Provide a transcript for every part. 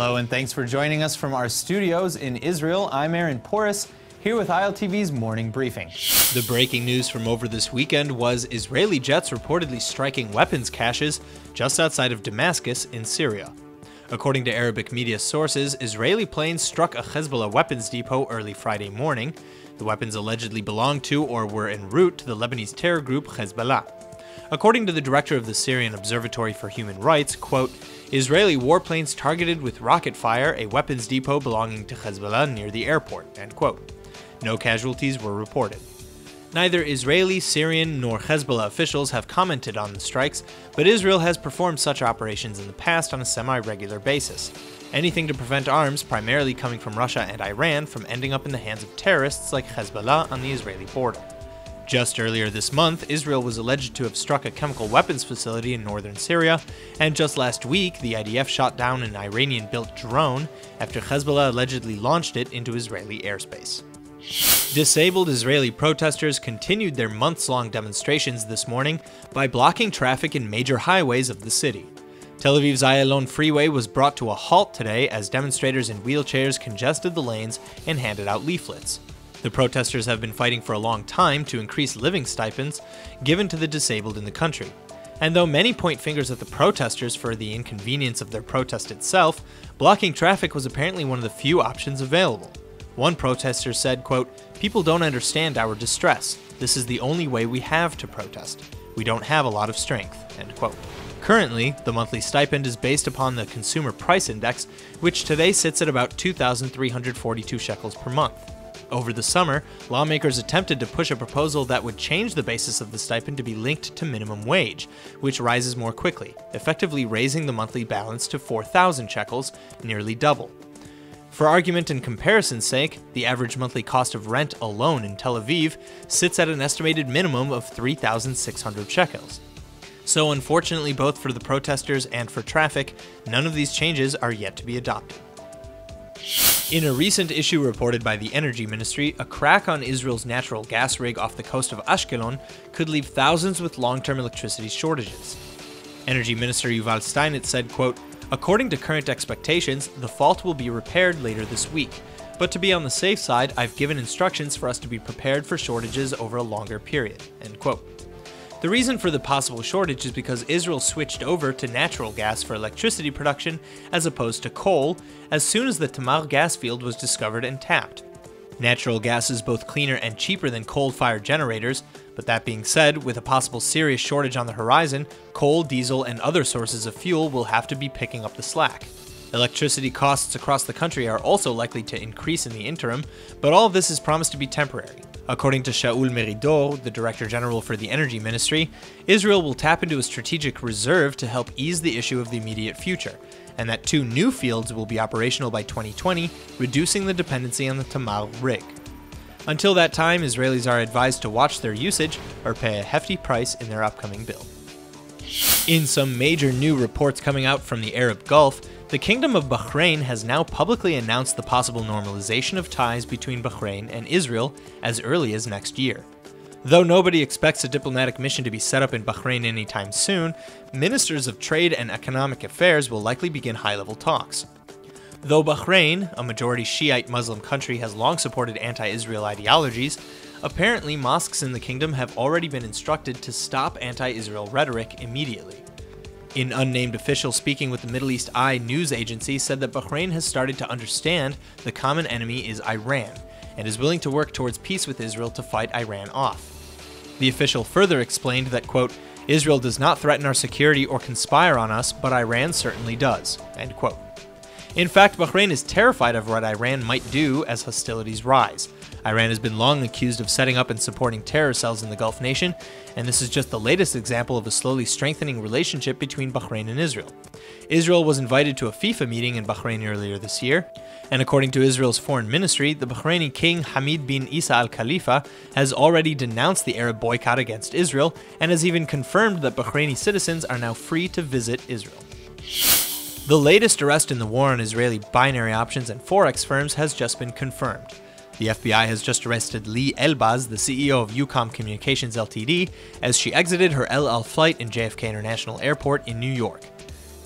Hello and thanks for joining us from our studios in Israel. I'm Aaron Porras, here with ILTV's morning briefing. The breaking news from over this weekend was Israeli jets reportedly striking weapons caches just outside of Damascus in Syria. According to Arabic media sources, Israeli planes struck a Hezbollah weapons depot early Friday morning. The weapons allegedly belonged to or were en route to the Lebanese terror group Hezbollah. According to the director of the Syrian Observatory for Human Rights, quote, Israeli warplanes targeted with rocket fire a weapons depot belonging to Hezbollah near the airport, end quote. No casualties were reported. Neither Israeli, Syrian, nor Hezbollah officials have commented on the strikes, but Israel has performed such operations in the past on a semi-regular basis. Anything to prevent arms, primarily coming from Russia and Iran, from ending up in the hands of terrorists like Hezbollah on the Israeli border. Just earlier this month, Israel was alleged to have struck a chemical weapons facility in northern Syria, and just last week, the IDF shot down an Iranian-built drone after Hezbollah allegedly launched it into Israeli airspace. Disabled Israeli protesters continued their months-long demonstrations this morning by blocking traffic in major highways of the city. Tel Aviv's Ayalon freeway was brought to a halt today as demonstrators in wheelchairs congested the lanes and handed out leaflets. The protesters have been fighting for a long time to increase living stipends given to the disabled in the country. And though many point fingers at the protesters for the inconvenience of their protest itself, blocking traffic was apparently one of the few options available. One protester said, quote, "People don't understand our distress. This is the only way we have to protest. We don't have a lot of strength," end quote. Currently, the monthly stipend is based upon the Consumer Price Index, which today sits at about 2,342 shekels per month. Over the summer, lawmakers attempted to push a proposal that would change the basis of the stipend to be linked to minimum wage, which rises more quickly, effectively raising the monthly balance to 4,000 shekels, nearly double. For argument and comparison's sake, the average monthly cost of rent alone in Tel Aviv sits at an estimated minimum of 3,600 shekels. So unfortunately, both for the protesters and for traffic, none of these changes are yet to be adopted. In a recent issue reported by the Energy Ministry, a crack on Israel's natural gas rig off the coast of Ashkelon could leave thousands with long-term electricity shortages. Energy Minister Yuval Steinitz said, quote, "According to current expectations, the fault will be repaired later this week, but to be on the safe side, I've given instructions for us to be prepared for shortages over a longer period," end quote. The reason for the possible shortage is because Israel switched over to natural gas for electricity production as opposed to coal as soon as the Tamar gas field was discovered and tapped. Natural gas is both cleaner and cheaper than coal-fired generators, but that being said, with a possible serious shortage on the horizon, coal, diesel, and other sources of fuel will have to be picking up the slack. Electricity costs across the country are also likely to increase in the interim, but all of this is promised to be temporary. According to Shaul Meridor, the Director General for the Energy Ministry, Israel will tap into a strategic reserve to help ease the issue of the immediate future, and that 2 new fields will be operational by 2020, reducing the dependency on the Tamar rig. Until that time, Israelis are advised to watch their usage or pay a hefty price in their upcoming bill. In some major new reports coming out from the Arab Gulf, the Kingdom of Bahrain has now publicly announced the possible normalization of ties between Bahrain and Israel as early as next year. Though nobody expects a diplomatic mission to be set up in Bahrain anytime soon, ministers of trade and economic affairs will likely begin high-level talks. Though Bahrain, a majority Shiite Muslim country, has long supported anti-Israel ideologies, apparently mosques in the kingdom have already been instructed to stop anti-Israel rhetoric immediately. An unnamed official speaking with the Middle East Eye news agency said that Bahrain has started to understand the common enemy is Iran, and is willing to work towards peace with Israel to fight Iran off. The official further explained that, quote, "Israel does not threaten our security or conspire on us, but Iran certainly does," end quote. In fact, Bahrain is terrified of what Iran might do as hostilities rise. Iran has been long accused of setting up and supporting terror cells in the Gulf nation, and this is just the latest example of a slowly strengthening relationship between Bahrain and Israel. Israel was invited to a FIFA meeting in Bahrain earlier this year, and according to Israel's foreign ministry, the Bahraini king Hamid bin Isa al Khalifa has already denounced the Arab boycott against Israel, and has even confirmed that Bahraini citizens are now free to visit Israel. The latest arrest in the war on Israeli binary options and forex firms has just been confirmed. The FBI has just arrested Lee Elbaz, the CEO of UCOM Communications Ltd., as she exited her El Al flight in JFK International Airport in New York.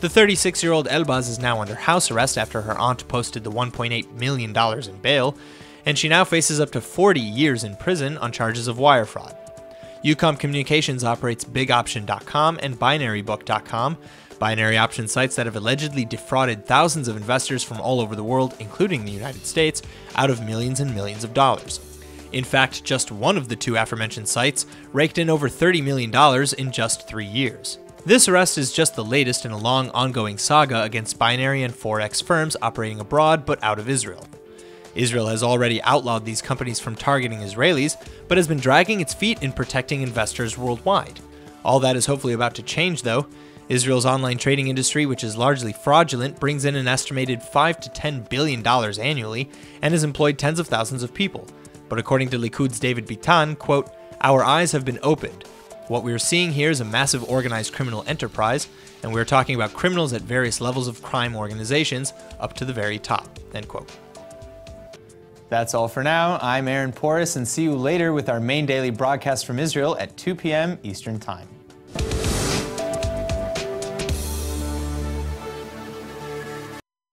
The 36-year-old Elbaz is now under house arrest after her aunt posted the $1.8 million in bail, and she now faces up to 40 years in prison on charges of wire fraud. Ucom Communications operates BigOption.com and BinaryBook.com, binary option sites that have allegedly defrauded thousands of investors from all over the world, including the United States, out of millions and millions of dollars. In fact, just one of the two aforementioned sites raked in over $30 million in just 3 years. This arrest is just the latest in a long ongoing saga against binary and forex firms operating abroad but out of Israel. Israel has already outlawed these companies from targeting Israelis, but has been dragging its feet in protecting investors worldwide. All that is hopefully about to change, though. Israel's online trading industry, which is largely fraudulent, brings in an estimated $5 to $10 billion annually and has employed tens of thousands of people. But according to Likud's David Bitan, quote, "Our eyes have been opened. What we are seeing here is a massive organized criminal enterprise, and we are talking about criminals at various levels of crime organizations, up to the very top," end quote. That's all for now. I'm Aaron Porras, and see you later with our main daily broadcast from Israel at 2 p.m. Eastern Time.